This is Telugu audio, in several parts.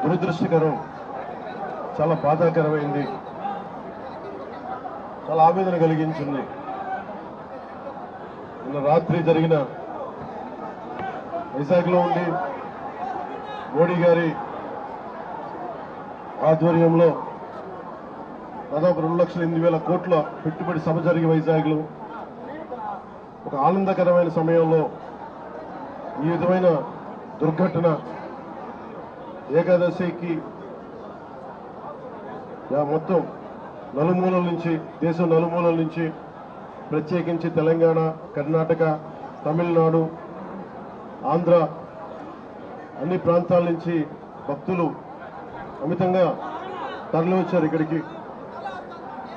దురదృష్టకరం, చాలా బాధాకరమైంది, చాలా ఆవేదన కలిగించింది. నిన్న రాత్రి జరిగిన వైజాగ్లో ఉండి మోడీ గారి ఆధ్వర్యంలో దాదాపు 2,08,000 కోట్ల పెట్టుబడి సభ జరిగి వైజాగ్లో ఒక ఆనందకరమైన సమయంలో ఈ విధమైన దుర్ఘటన ఏకాదశికి మొత్తం నలుమూలల నుంచి, దేశం నలుమూలల నుంచి, ప్రత్యేకించి తెలంగాణ, కర్ణాటక, తమిళనాడు, ఆంధ్ర అన్ని ప్రాంతాల నుంచి భక్తులు అమితంగా తరలి వచ్చారు ఇక్కడికి.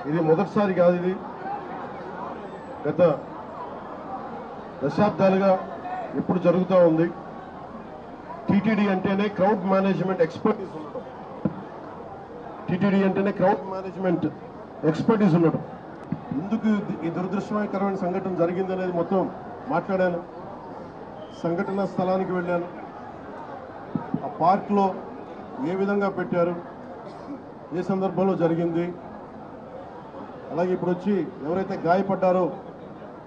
ఇది మొదటిసారి కాదు, ఇది గత దశాబ్దాలుగా ఎప్పుడు జరుగుతూ ఉంది. టీటీడీ అంటేనే క్రౌడ్ మేనేజ్మెంట్ ఎక్స్పర్టీస్ ఉండటం, టీటీడీ అంటేనే క్రౌడ్ మేనేజ్మెంట్ ఎక్స్పర్టీస్ ఉండటం. ఎందుకు ఈ దురదృష్టకరమైన సంఘటన జరిగిందనేది మొత్తం మాట్లాడాను. సంఘటన స్థలానికి వెళ్ళాను. ఆ పార్క్లో ఏ విధంగా పెట్టారు, ఏ సందర్భంలో జరిగింది, అలాగే ఇప్పుడు వచ్చి ఎవరైతే గాయపడ్డారో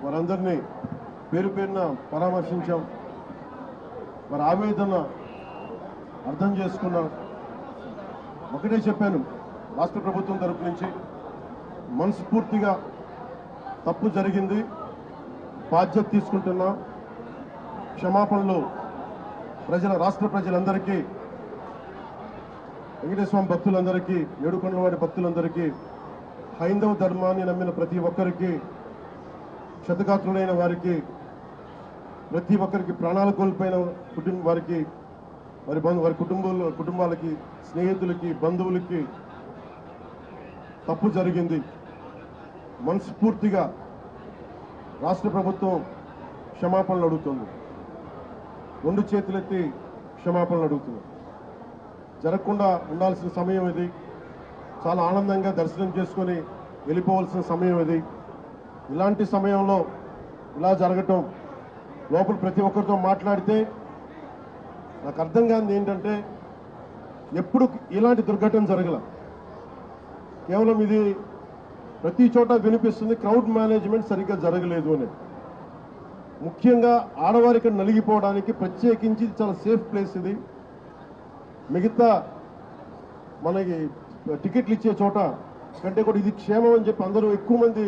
వారందరినీ పేరు పేరున పరామర్శించాం. వారి ఆవేదన అర్థం చేసుకున్నాం. ఒకటే చెప్పాను, రాష్ట్ర ప్రభుత్వం తరపు నుంచి మనస్ఫూర్తిగా తప్పు జరిగింది, బాధ్యత తీసుకుంటున్నాం, క్షమాపణలు రాష్ట్ర ప్రజలందరికీ, వెంకటేశ్వర స్వామి భక్తులందరికీ, ఏడుకొండలవాడి భక్తులందరికీ, హైందవ ధర్మాన్ని నమ్మిన ప్రతి ఒక్కరికి, క్షతగాత్రులైన వారికి, ప్రతి ఒక్కరికి, ప్రాణాలు కోల్పోయిన వారికి, వారి కుటుంబాలకి, స్నేహితులకి, బంధువులకి తప్పు జరిగింది. మనస్ఫూర్తిగా రాష్ట్ర ప్రభుత్వం క్షమాపణలు అడుగుతుంది, 2 చేతులెత్తి క్షమాపణలు అడుగుతుంది. జరగకుండా ఉండాల్సిన సమయం ఇది. చాలా ఆనందంగా దర్శనం చేసుకొని వెళ్ళిపోవాల్సిన సమయం ఇది. ఇలాంటి సమయంలో ఇలా జరగటం, లోపల ప్రతి ఒక్కరితో మాట్లాడితే నాకు అర్థం కానిది ఏంటంటే, ఎప్పుడు ఇలాంటి దుర్ఘటన జరగల. కేవలం ఇది ప్రతి చోట వినిపిస్తుంది, క్రౌడ్ మేనేజ్మెంట్ సరిగ్గా జరగలేదు అని. ముఖ్యంగా ఆడవారికి నలిగిపోవడానికి ప్రత్యేకించి చాలా సేఫ్ ప్లేస్ ఇది. మిగతా మనకి టికెట్లు ఇచ్చే చోట కంటే కూడా ఇది క్షేమం అని చెప్పి అందరూ ఎక్కువ మంది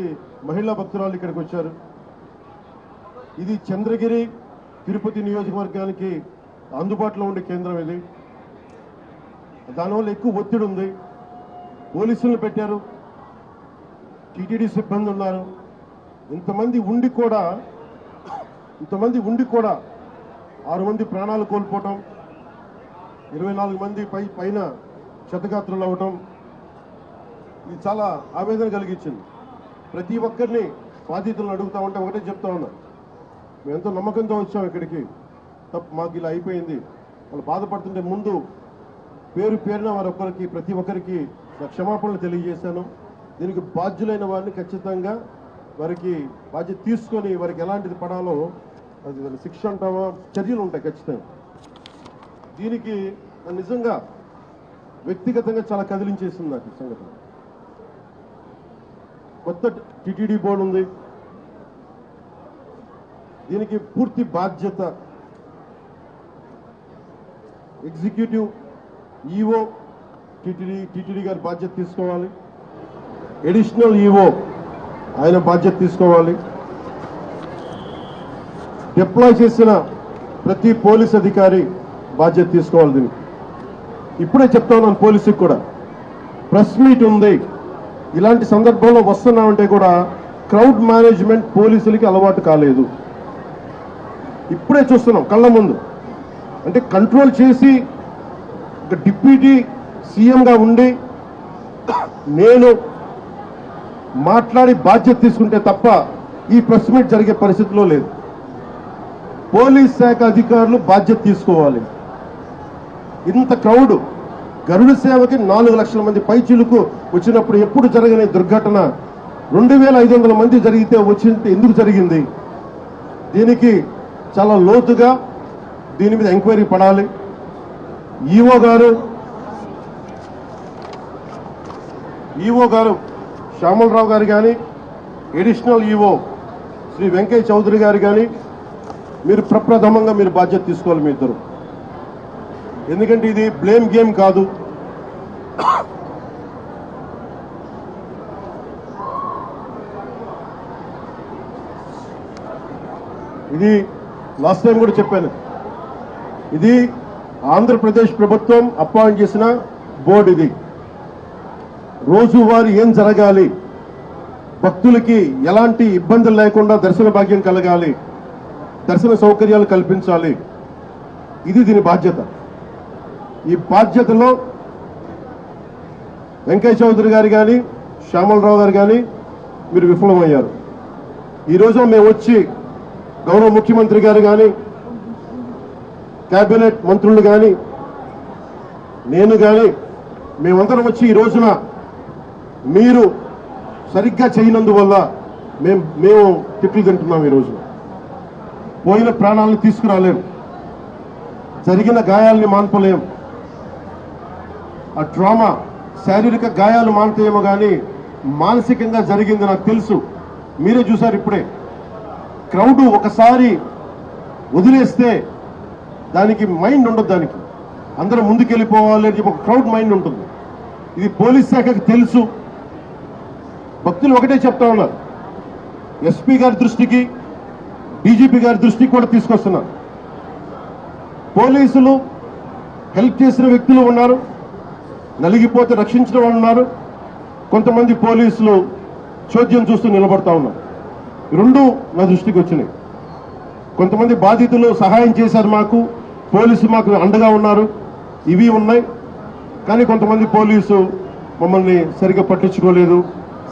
మహిళా భక్తురాలు ఇక్కడికి వచ్చారు. ఇది చంద్రగిరి, తిరుపతి నియోజకవర్గానికి అందుబాటులో ఉండే కేంద్రం ఇది. దానివల్ల ఎక్కువ ఒత్తిడి ఉంది. పోలీసులను పెట్టారు, టీటీడీ సిబ్బంది ఉన్నారు. ఇంతమంది ఉండి కూడా 6 మంది ప్రాణాలు కోల్పోవటం, 24 మంది పైన క్షతగాత్రులు అవ్వటం, ఇది చాలా ఆవేదన కలిగించింది. ప్రతి ఒక్కరిని బాధితులను అడుగుతా ఉంటే ఒకటే చెప్తా ఉన్నా, మేము ఎంతో నమ్మకంతో వచ్చాం ఇక్కడికి, తప్పు మాకు ఇలా అయిపోయింది. వాళ్ళు బాధపడుతుంటే ముందు పేరున ప్రతి ఒక్కరికి క్షమాపణలు తెలియజేశాను. దీనికి బాధ్యులైన వారిని ఖచ్చితంగా వారికి బాధ్యత తీసుకొని వారికి ఎలాంటిది పడాలో అది శిక్ష అంటామా, చర్యలు ఉంటాయి ఖచ్చితంగా. దీనికి నిజంగా వ్యక్తిగతంగా చాలా కదిలించేసింది నాకు ఈ సంఘటన. కొత్త టీటీడీ బోర్డు ఉంది, దీనికి పూర్తి బాధ్యత ఎగ్జిక్యూటివ్ ఈఓ టీటీడీ గారి బాధ్యత తీసుకోవాలి, అడిషనల్ ఈఓ ఆయన బాధ్యత తీసుకోవాలి, డిప్లాయ్ చేసిన ప్రతి పోలీస్ అధికారి బాధ్యత తీసుకోవాలి. దీనికి ఇప్పుడే చెప్తా ఉన్నాను, పోలీసుకి కూడా ప్రెస్ మీట్ ఉంది. ఇలాంటి సందర్భంలో వస్తున్నామంటే కూడా క్రౌడ్ మేనేజ్మెంట్ పోలీసులకి అలవాటు కాలేదు. ఇప్పుడే చూస్తున్నాం కళ్ళ ముందు. అంటే కంట్రోల్ చేసి డిప్యూటీ సీఎంగా ఉండి నేను మాట్లాడి బాధ్యత తీసుకుంటే తప్ప ఈ ప్రెస్ మీట్ జరిగే పరిస్థితిలో లేదు. పోలీస్ శాఖ అధికారులు బాధ్యత తీసుకోవాలి. ఇంత క్రౌడ్, గరుడ సేవకి 4 లక్షల మంది పైచిలుకు వచ్చినప్పుడు ఎప్పుడు జరగని దుర్ఘటన 2500 మంది జరిగితే వచ్చింటే ఎందుకు జరిగింది? దీనికి చాలా లోతుగా దీని మీద ఎంక్వైరీ పడాలి. ఈఓ గారు ఈఓ గారు శ్యామలరావు గారు కానీ, అడిషనల్ ఈఓ శ్రీ వెంకయ్య చౌదరి గారు కానీ మీరు ప్రప్రథమంగా మీరు బాధ్యత తీసుకోవాలి మీ ఇద్దరు. ఎందుకంటే ఇది బ్లేమ్ గేమ్ కాదు. ఇది లాస్ట్ టైం కూడా చెప్పాను, ఇది ఆంధ్రప్రదేశ్ ప్రభుత్వం అపాయింట్ చేసిన బోర్డు. ఇది రోజువారీ ఏం జరగాలి, భక్తులకి ఎలాంటి ఇబ్బందులు లేకుండా దర్శన భాగ్యం కలగాలి, దర్శన సౌకర్యాలు కల్పించాలి, ఇది దీని బాధ్యత. ఈ బాధ్యతలో వెంకయ్య చౌదరి గారు కానీ, శ్యామలరావు గారు కానీ మీరు విఫలమయ్యారు. ఈరోజు మేము వచ్చి గౌరవ ముఖ్యమంత్రి గారు కానీ, కేబినెట్ మంత్రులు కానీ, నేను కానీ మేమందరం వచ్చి ఈ రోజున మీరు సరిగ్గా చేయనందువల్ల మేము తిట్లు తింటున్నాం. ఈ రోజు పోయిన ప్రాణాలను తీసుకురాలేం, జరిగిన గాయాలని మాన్పలేం. ఆ ట్రామా, శారీరక గాయాలు మాన్తాయేమో కానీ మానసికంగా జరిగింది నాకు తెలుసు. మీరే చూశారు ఇప్పుడే. క్రౌడ్ ఒకసారి వదిలేస్తే దానికి మైండ్ ఉండదు, దానికి అందరూ ముందుకెళ్ళిపోవాలి అని చెప్పి ఒక క్రౌడ్ మైండ్ ఉంటుంది. ఇది పోలీస్ శాఖకి తెలుసు. భక్తులు ఒకటే చెప్తా ఉన్నారు, ఎస్పీ గారి దృష్టికి, డీజీపీ గారి దృష్టికి కూడా తీసుకొస్తున్నారు. పోలీసులు హెల్ప్ చేసిన వ్యక్తులు ఉన్నారు, నలిగిపోతే రక్షించిన వాళ్ళు ఉన్నారు. కొంతమంది పోలీసులు చోద్యం చూస్తూ నిలబడతా ఉన్నారు. రెండు నా దృష్టికి వచ్చినాయి. కొంతమంది బాధితులు సహాయం చేశారు, పోలీసు మాకు అండగా ఉన్నారు, ఇవి ఉన్నాయి. కానీ కొంతమంది పోలీసు మమ్మల్ని సరిగ్గా పట్టించుకోలేదు,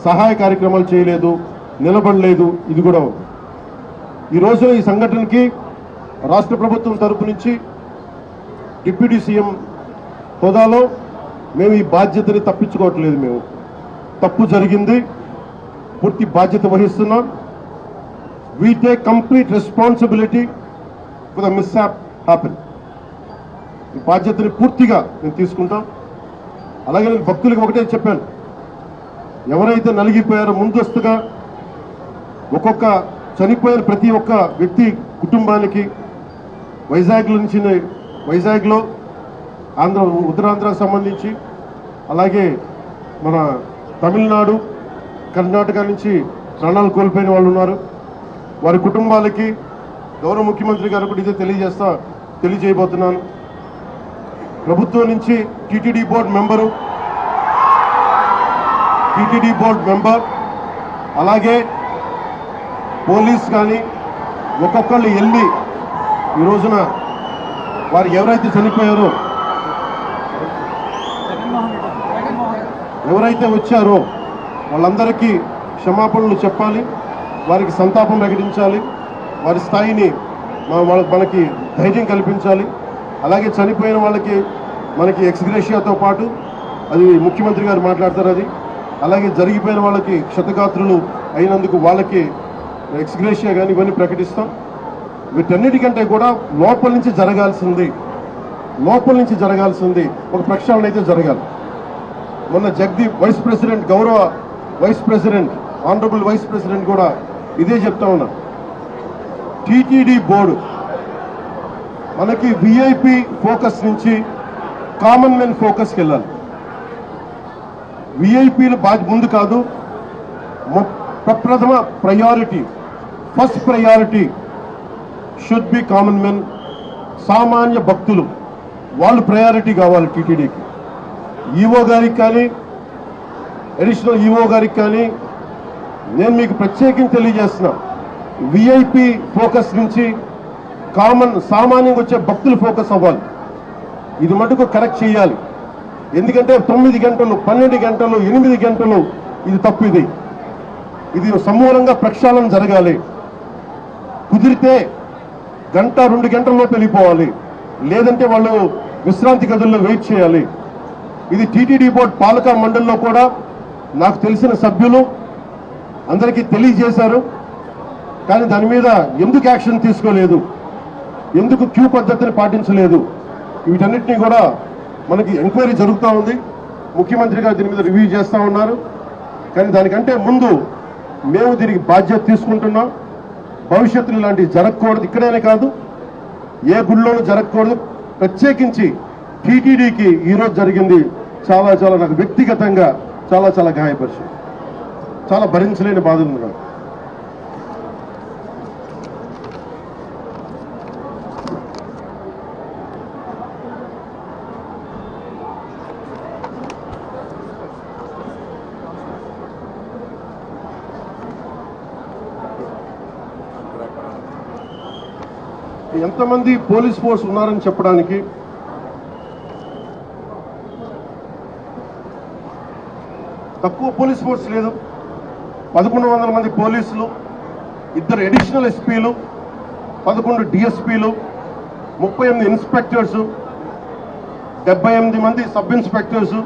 సహాయ కార్యక్రమాలు చేయలేదు, నిలబడలేదు. ఇది కూడా ఉంది. ఈరోజు ఈ సంఘటనకి రాష్ట్ర ప్రభుత్వం తరపు నుంచి డిప్యూటీ సీఎం హోదాలో మేము ఈ బాధ్యతని తప్పించుకోవట్లేదు. మేము తప్పు జరిగింది, పూర్తి బాధ్యత వహిస్తున్నాం. We take complete responsibility for the mishap happen. ఈ బాధ్యతని పూర్తిగా నేను తీసుకుంటాం. అలాగే నేను భక్తులకు ఒకటే చెప్పాను, ఎవరైతే నలిగిపోయారో ముందస్తుగా ఒక్కొక్క చనిపోయిన ప్రతి ఒక్క వ్యక్తి కుటుంబానికి వైజాగ్లో ఉత్తరాంధ్రకు సంబంధించి, అలాగే మన తమిళనాడు, కర్ణాటక నుంచి ప్రాణాలు కోల్పోయిన వాళ్ళు ఉన్నారు. వారి కుటుంబాలకి గౌరవ ముఖ్యమంత్రి గారు కూడా ఇదే తెలియజేయబోతున్నాను. ప్రభుత్వం నుంచి టీటీడీ బోర్డు మెంబర్, అలాగే పోలీస్ కానీ ఒక్కొక్కళ్ళు వెళ్ళి ఈ రోజున వారు ఎవరైతే చనిపోయారో, ఎవరైతే వచ్చారో వాళ్ళందరికీ క్షమాపణలు చెప్పాలి, వారికి సంతాపం ప్రకటించాలి, వారి స్థాయిని మనకి ధైర్యం కల్పించాలి. అలాగే చనిపోయిన వాళ్ళకి మనకి ఎక్స్గ్రేషియాతో పాటు అది ముఖ్యమంత్రి గారు మాట్లాడతారు. అది అలాగే జరిగిపోయిన వాళ్ళకి క్షతగాత్రులు అయినందుకు వాళ్ళకి ఎక్స్గ్రేషియా కానీ ఇవన్నీ ప్రకటిస్తాం. వీటన్నిటికంటే కూడా లోపల నుంచి జరగాల్సింది ఒక ప్రక్షాళన అయితే జరగాలి. మొన్న జగదీప్ గౌరవ vice president honourable vice president కూడా ఇదే చెప్తా ఉన్నా. టీటీడీ బోర్డు మనకి విఐపి ఫోకస్ నుంచి కామన్ మెన్ ఫోకస్కి వెళ్ళాలి. విఐపీలు ముందు కాదు, ప్రప్రథమ priority, first priority should be common men. సామాన్య భక్తులు వాళ్ళు ప్రయారిటీ కావాలి టీటీడీకి. ఈఓ గారికి కానీ, అడిషనల్ ఈఓ గారికి కానీ నేను మీకు ప్రత్యేకించి తెలియజేస్తున్నా, విఐపి ఫోకస్ నుంచి సామాన్యంగా వచ్చే భక్తులు ఫోకస్ అవ్వాలి. ఇది మటుకు కరెక్ట్ చేయాలి. ఎందుకంటే 9 గంటలు, 12 గంటలు, 8 గంటలు ఇది తప్పు. ఇది సమూలంగా ప్రక్షాళన జరగాలి. కుదిరితే 1-2 గంటల్లో వెళ్ళిపోవాలి, లేదంటే వాళ్ళు విశ్రాంతి గదుల్లో వెయిట్ చేయాలి. ఇది టీటీడీ బోర్డు పాలక మండలిలో కూడా నాకు తెలిసిన సభ్యులు అందరికీ తెలియజేశారు. కానీ దాని మీద ఎందుకు యాక్షన్ తీసుకోలేదు, ఎందుకు క్యూ పద్ధతిని పాటించలేదు, వీటన్నిటినీ కూడా మనకి ఎంక్వైరీ జరుగుతూ ఉంది. ముఖ్యమంత్రి గారు దీని మీద రివ్యూ చేస్తూ ఉన్నారు. కానీ దానికంటే ముందు మేము దీనికి బాధ్యత తీసుకుంటున్నాం. భవిష్యత్తులో ఇలాంటివి జరగకూడదు. ఇక్కడేనే కాదు, ఏ గుళ్ళోనూ జరగకూడదు. ప్రత్యేకించి టీటీడీకి ఈరోజు జరిగింది చాలా చాలా నాకు వ్యక్తిగతంగా చాలా చాలా గాయపరిచింది. చాలా భరించలేని బాధ ఉంది నాకు. ఎంతమంది పోలీస్ ఫోర్స్ ఉన్నారని చెప్పడానికి తక్కువ పోలీస్ ఫోర్స్ లేదు. 1100 మంది పోలీసులు, 2 అడిషనల్ ఎస్పీలు, 11 డిఎస్పీలు, 38 ఇన్స్పెక్టర్స్, 78 మంది సబ్ ఇన్స్పెక్టర్స్,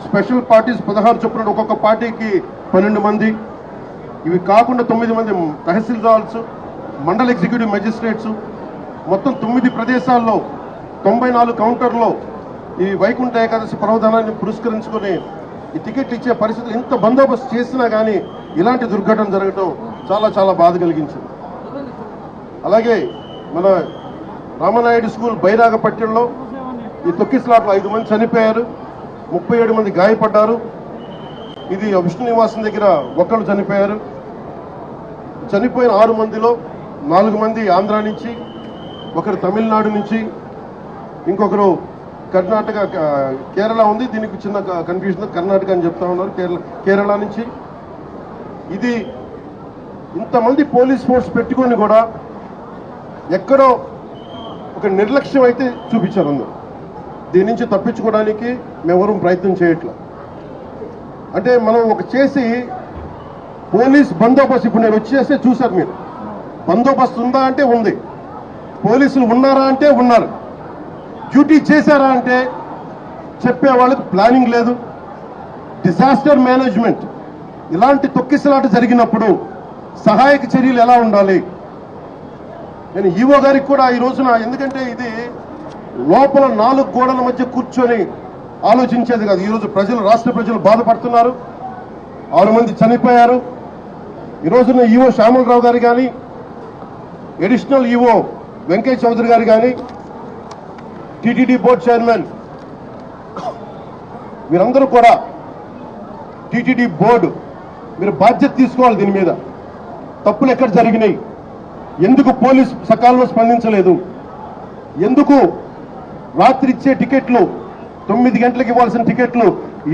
స్పెషల్ పార్టీస్ 16 చొప్పున ఒక్కొక్క పార్టీకి 12 మంది. ఇవి కాకుండా 9 మంది తహసీల్దార్స్, మండల ఎగ్జిక్యూటివ్ మెజిస్ట్రేట్స్, మొత్తం 9 ప్రదేశాల్లో 94 కౌంటర్లో ఈ వైకుంఠ ఏకాదశి పర్వదినాన్ని పురస్కరించుకుని ఈ టికెట్లు ఇచ్చే పరిస్థితులు ఇంత బందోబస్తు చేసినా కానీ ఇలాంటి దుర్ఘటన జరగడం చాలా చాలా బాధ కలిగించింది. అలాగే మన రామనాయుడు స్కూల్ బైరాగపట్నంలో ఈ తొక్కిసలాట్లో 5 మంది చనిపోయారు, 37 మంది గాయపడ్డారు. ఇది విష్ణు నివాసం దగ్గర ఒకళ్ళు చనిపోయారు. చనిపోయిన 6 మందిలో 4 మంది ఆంధ్ర నుంచి, ఒకరు తమిళనాడు నుంచి, ఇంకొకరు కర్ణాటక, కేరళ ఉంది. దీనికి చిన్న కన్ఫ్యూజన్, కర్ణాటక అని చెప్తా ఉన్నారు, కేరళ నుంచి. ఇది ఇంతమంది పోలీస్ ఫోర్స్ పెట్టుకొని కూడా ఎక్కడో ఒక నిర్లక్ష్యం అయితే చూపించారు అందరూ. దీని నుంచి తప్పించుకోవడానికి మేమెవరూ ప్రయత్నం చేయట్లేదు. అంటే మనం ఒక చేసి పోలీస్ బందోబస్తు, ఇప్పుడు నేను వచ్చేస్తే చూశారు మీరు, బందోబస్తు ఉందా అంటే ఉంది, పోలీసులు ఉన్నారా అంటే ఉన్నారు, డ్యూటీ చేశారా అంటే చెప్పే వాళ్ళకి ప్లానింగ్ లేదు, డిజాస్టర్ మేనేజ్మెంట్. ఇలాంటి తొక్కిసలాట జరిగినప్పుడు సహాయక చర్యలు ఎలా ఉండాలి. నేను ఈవో గారికి కూడా ఈ రోజున, ఎందుకంటే ఇది లోపల 4 గోడల మధ్య కూర్చొని ఆలోచించేది కాదు. ఈరోజు ప్రజలు, రాష్ట్ర ప్రజలు బాధపడుతున్నారు. 6 మంది చనిపోయారు. ఈ రోజున ఈవో శ్యామలరావు గారు కానీ, అడిషనల్ ఈవో వెంకయ్య చౌదరి గారు కానీ, టీటీడీ బోర్డు చైర్మన్, మీరందరూ కూడా టీటీడీ బోర్డు మీరు బాధ్యత తీసుకోవాలి. దీని మీద తప్పులు ఎక్కడ జరిగినాయి, ఎందుకు పోలీస్ సకాలంలో స్పందించలేదు, ఎందుకు రాత్రి ఇచ్చే టికెట్లు 9 గంటలకు ఇవ్వాల్సిన టికెట్లు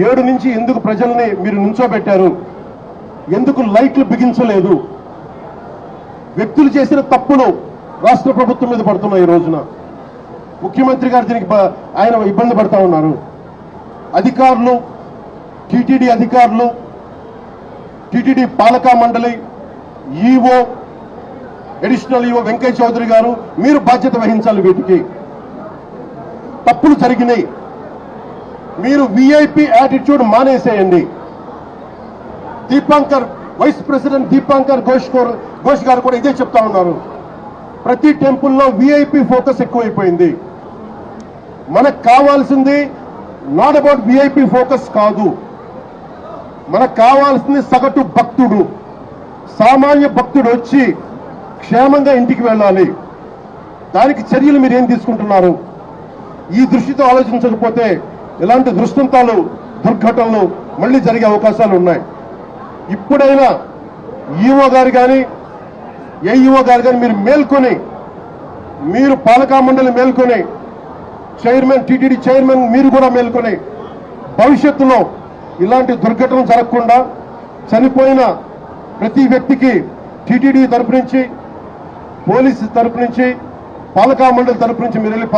7 నుంచి ఎందుకు ప్రజల్ని మీరు నుంచోబెట్టారు, ఎందుకు లైట్లు బిగించలేదు. వ్యక్తులు చేసిన తప్పులు రాష్ట్ర ప్రభుత్వం మీద పడుతున్నాయి. ఈ రోజున ముఖ్యమంత్రి గారు దీనికి ఆయన ఇబ్బంది పడతా ఉన్నారు. అధికారులు, టీటీడీ అధికారులు, టీటీడీ పాలకా మండలి, EO, additional EO Venkaiah Chowdary గారు, మీరు బాధ్యత వహించాలి. వీటికి తప్పులు జరిగినాయి. మీరు విఐపి యాటిట్యూడ్ మానేసేయండి. దీపాంకర్, వైస్ ప్రెసిడెంట్ దీపాంకర్ ఘోష్ గారు కూడా ఇదే చెప్తా ఉన్నారు. ప్రతి టెంపుల్లో విఐపి ఫోకస్ ఎక్కువైపోయింది. మనకు కావాల్సింది నాట్ అబౌట్ విఐపి ఫోకస్ కాదు, మనకు కావాల్సింది సగటు భక్తుడు, సామాన్య భక్తుడు వచ్చి క్షేమంగా ఇంటికి వెళ్ళాలి. దానికి చర్యలు మీరు ఏం తీసుకుంటున్నారు? ఈ దృష్టితో ఆలోచించకపోతే ఇలాంటి దృష్టాంతాలు, దుర్ఘటనలు మళ్ళీ జరిగే అవకాశాలు ఉన్నాయి. ఇప్పుడైనా ఈఓ గారు కానీ, ఏఈఓ గారు కానీ మీరు మేల్కొని, మీరు పాలకా మండలి మేల్కొని, చైర్మన్, టీటీడీ చైర్మన్ మీరు కూడా మేల్కొని, భవిష్యత్తులో ఇలాంటి దుర్ఘటనలు జరగకుండా చనిపోయిన ప్రతి వ్యక్తికి టీటీడీ తరపు నుంచి, పోలీసు తరపు నుంచి, పాలకా మండలి తరపు నుంచి మీరు వెళ్ళి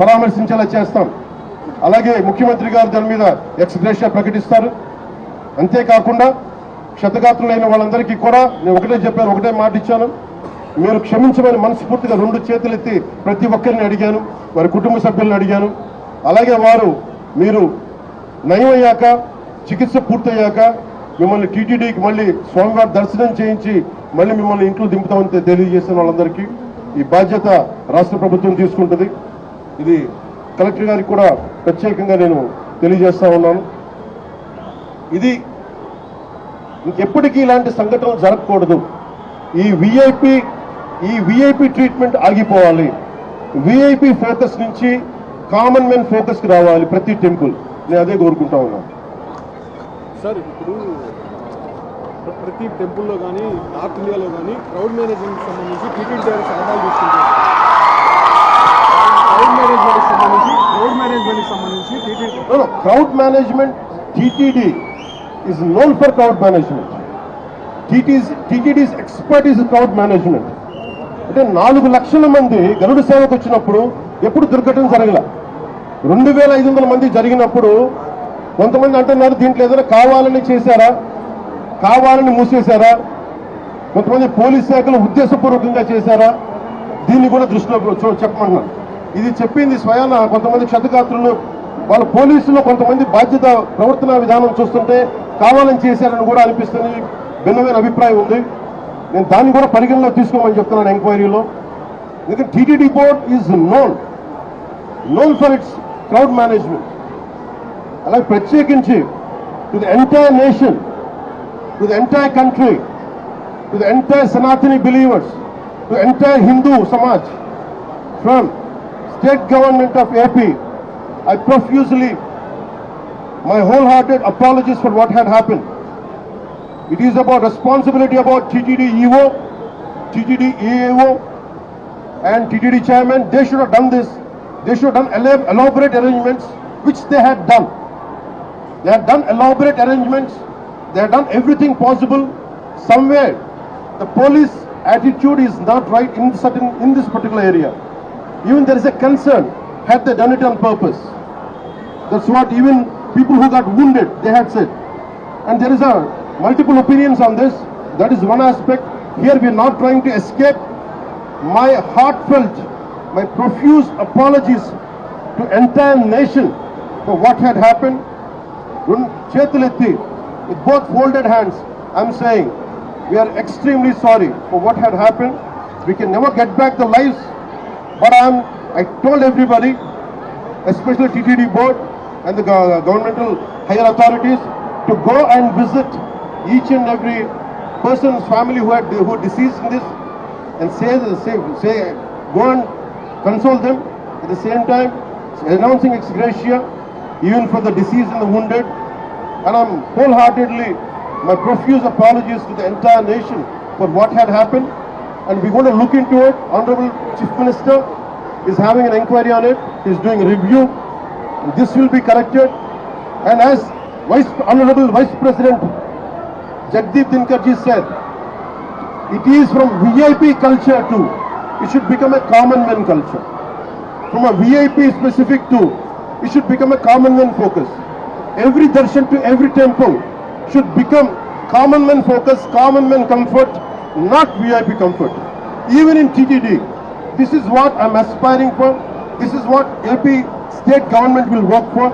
పరామర్శించేలా చేస్తాం. అలాగే ముఖ్యమంత్రి గారు దాని మీద ఎక్స్ గ్రేషియా ప్రకటిస్తారు. అంతేకాకుండా క్షతగాత్రులైన వాళ్ళందరికీ కూడా నేను ఒకటే మాట ఇచ్చాను, మీరు క్షమించమని మనస్ఫూర్తిగా 2 చేతులెత్తి ప్రతి ఒక్కరిని అడిగాను, వారి కుటుంబ సభ్యులను అడిగాను. అలాగే మీరు నయమయ్యాక, చికిత్స పూర్తయ్యాక మిమ్మల్ని టీటీడీకి మళ్ళీ స్వామివారి దర్శనం చేయించి మళ్ళీ మిమ్మల్ని ఇంట్లో దింపుతామని తెలియజేసిన వాళ్ళందరికీ ఈ బాధ్యత రాష్ట్ర ప్రభుత్వం తీసుకుంటుంది. ఇది కలెక్టర్ గారికి కూడా ప్రత్యేకంగా నేను తెలియజేస్తా ఉన్నాను. ఇది ఇంకెప్పటికీ ఇలాంటి సంఘటనలు జరగకూడదు. ఈ విఐపి ట్రీట్మెంట్ ఆగిపోవాలి. విఐపి ఫోకస్ నుంచి కామన్ మెన్ ఫోకస్కి రావాలి ప్రతి టెంపుల్. నేను అదే కోరుకుంటా ఉన్నాను. సార్, ఇప్పుడు ప్రతి టెంపుల్లో కానీ నార్త్ ఇండియాలో కానీ క్రౌడ్ మేనేజ్మెంట్కి సంబంధించి టీటీడీ ద్వారా సలహాలు తీసుకుంటారు. Crowd management TTD is known for crowd management. TTD's expertise is crowd management. అంటే 4 లక్షల మంది గరుడ సేవకు వచ్చినప్పుడు ఎప్పుడు దుర్ఘటన జరగల. 2500 మంది జరిగినప్పుడు కొంతమంది అంటున్నారు దీంట్లో ఏదైనా కావాలని చేశారా, కావాలని మూసేశారా, కొంతమంది పోలీస్ శాఖలు ఉద్దేశపూర్వకంగా చేశారా, దీన్ని కూడా దృష్టిలో చెప్పమంటున్నాను. ఇది చెప్పింది స్వయాన కొంతమంది క్షతగాత్రులు, వాళ్ళ పోలీసులు కొంతమంది బాధ్యత ప్రవర్తన విధానం చూస్తుంటే కావాలని చేశారని కూడా అనిపిస్తుంది. భిన్నమైన అభిప్రాయం ఉంది. నేను దాన్ని కూడా పరిగణలో తీసుకోమని చెప్తున్నాను ఎంక్వైరీలో. ఎందుకంటే TTD board is known for its crowd management. అలాగే ప్రత్యేకించి to the entire nation, to the entire country, to the entire Sanatani believers, to entire Hindu Samaj from state government of AP, I profusely my wholehearted apologies for what had happened. It is about responsibility about TTD EO, TTD EAO and TTD chairman. They should have done this. They should have done elaborate arrangements, which they had done. They had done elaborate arrangements. They had done everything possible. Somewhere the police attitude is not right in this particular area. Even there is a concern, had they done it on purpose. That's what even people who got wounded, they had said. And there is multiple opinions on this. That is one aspect. Here we are not trying to escape. My heartfelt, my profuse apologies to entire nation for what had happened. Chetuletti, with both folded hands, I'm saying we are extremely sorry for what had happened. We can never get back the lives, but I told everybody, especially TTD board and the governmental higher authorities, to go and visit each and every person's family who deceased in this, and say go and console them. At the same time, announcing ex gratia even for the deceased and the wounded. And I'm wholeheartedly, my profuse apologies to the entire nation for what had happened. And we're going to look into it. Honorable Chief Minister is having an inquiry on it. He's doing a review. This will be corrected. And as Honorable Vice President Jagdeep Dhinkarji said, it is from VIP culture to, it should become a common man culture. From a VIP specific to, it should become a common man focus. Every darshan to every temple should become common man focus, common man comfort, not VIP comfort. Even in TTD, this is what I'm aspiring for. This is what AP state government will work for.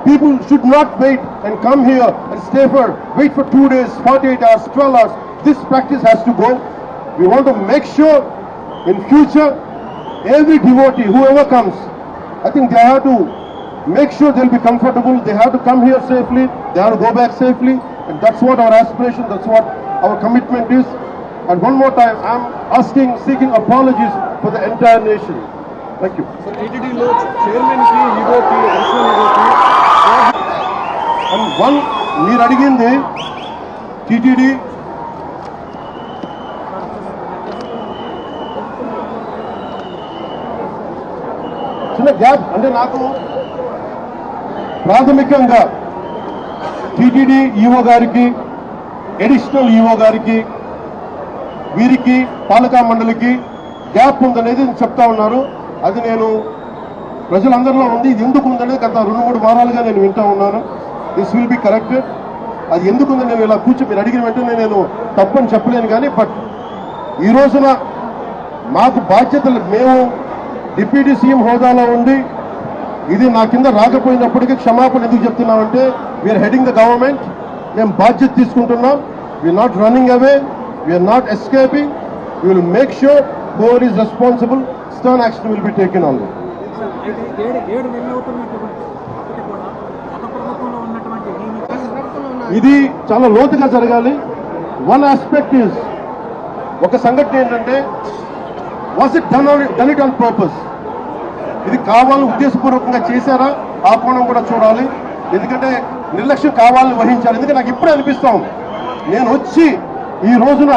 People should not wait and come here and wait for 2 days, 48 hours, 12 hours. This practice has to go. We want to make sure in future, every devotee, whoever comes, I think they have to make sure they'll be comfortable. They have to come here safely. They have to go back safely. And that's what our aspiration, that's what our commitment is. And one more time, I'm seeking apologies for the entire nation. Thank you. So TTDలో చైర్మన్ కి ఈవోకి and one మీరు అడిగింది TTD చిన్న గ్యాప్ అంటే నాకు ప్రాథమికంగా TTD ఈవో గారికి, అడిషనల్ ఈవో గారికి, వీరికి పాలకా మండలికి గ్యాప్ ఉందనేది చెప్తా ఉన్నారు. అది నేను ప్రజలందరిలో ఉంది. ఇది ఎందుకు ఉందనేది గత 2-3 వారాలుగా నేను వింటా ఉన్నాను. This will be corrected. అది ఎందుకుందని నేను ఇలా మీరు అడిగిన వెంటనే నేను తప్పని చెప్పలేను. కానీ బట్ ఈ రోజున మాకు బాధ్యతలు, మేము డిప్యూటీ సీఎం హోదాలో ఉండి ఇది నా కింద రాకపోయినప్పటికీ క్షమాపణ ఎందుకు చెప్తున్నామంటే, వీఆర్ హెడింగ్ ద గవర్నమెంట్. మేము బాధ్యత తీసుకుంటున్నాం. We're not running away, we're not escaping. We will make sure whoever is responsible, stern action will be taken on them. ఇది చాలా లోతుగా జరగాలి. వన్ ఆస్పెక్ట్ ఈజ్, ఒక సంఘటన ఏంటంటే, was it done it on purpose? ఇది కావాలని ఉద్దేశపూర్వకంగా చేశారా? ఆ కోణం కూడా చూడాలి. ఎందుకంటే నిర్లక్ష్యం కావాలని వహించాలి. ఎందుకంటే నాకు ఇప్పుడే అనిపిస్తాం, నేను వచ్చి ఈ రోజున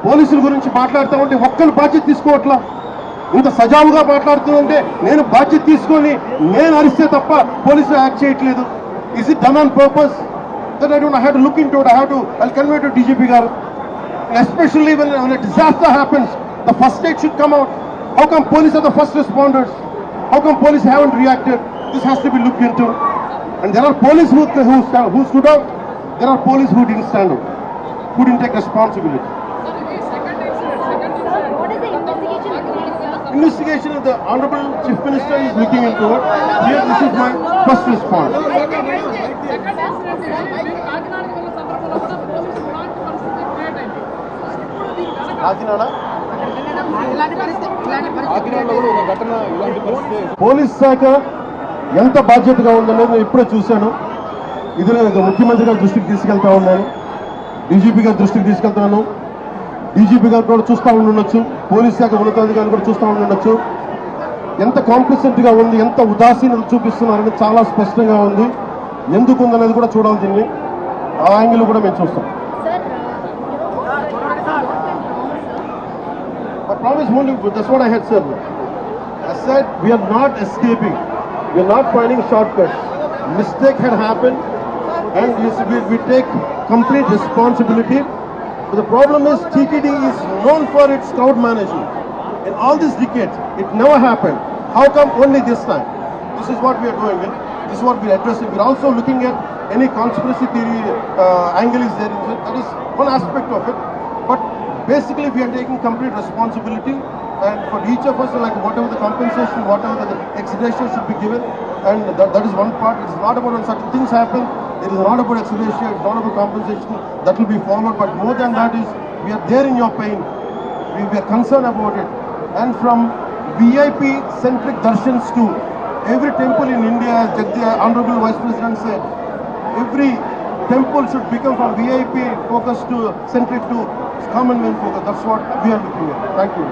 పోలీసుల గురించి మాట్లాడుతూ ఉంటే ఒక్కరు బాధ్యత తీసుకోవట్లా. ఇంత సజావుగా మాట్లాడుతుందంటే నేను బాధ్యత తీసుకొని నేను అరిస్తే తప్ప పోలీసులు యాక్ట్ చేయట్లేదు. Is it done on purpose? That I don't have to look into it. I have to convey to DGP గారు. Especially when a disaster happens, the first aid should come out. How come police are the first responders? How come police haven't reacted? This has to be looked into. And there are police who stood out. There are police who didn't stand out, who didn't take responsibility. What is the investigation? Investigation of the Honorable Chief Minister is looking into it. Here, this is my first response. కాకినాడలో కూడా ఒక ఘటన ఇలాంటి పరిస్థితి. పోలీస్ శాఖ ఎంత బాధ్యతగా ఉందనేది నేను ఇప్పుడే చూశాను. ఇది నేను ముఖ్యమంత్రి గారి దృష్టికి తీసుకెళ్తా ఉన్నాను, డీజీపీ గారి దృష్టికి తీసుకెళ్తున్నాను. డీజీపీ గారు కూడా చూస్తూ ఉండొచ్చు, పోలీస్ శాఖ ఉన్నతాధికారులు కూడా చూస్తూ ఉండొచ్చు. ఎంత కాంప్లిసెంట్గా ఉంది, ఎంత ఉదాసీనత చూపిస్తున్నారని చాలా స్పష్టంగా ఉంది. ఎందుకు ఉందనేది కూడా చూడాలి. దీన్ని ఆ యాంగిల్ కూడా మేము చూస్తాం. I promise only, that's what I had said. I said we are not escaping. We are not finding shortcuts. Mistake had happened and we take complete responsibility. But the problem is TTD is known for its crowd management. In all these decades, it never happened. How come only this time? This is what we are doing. This is what we are addressing. We are also looking at any conspiracy theory angle is there. That is one aspect of it. But basically, we are taking complete responsibility, and for each of us, like whatever the compensation, whatever the exhibition should be given, and that is one part. It's not about when certain things happen. It is not about exhibition. It's not about compensation. That will be followed. But more than that is, we are there in your pain. We are concerned about it. And from VIP-centric darshans to every temple in India, as Jagdish, Honorable Vice President said, every temple should become from VIP focus to centric to common man focus. That's what we are looking at. Thank you.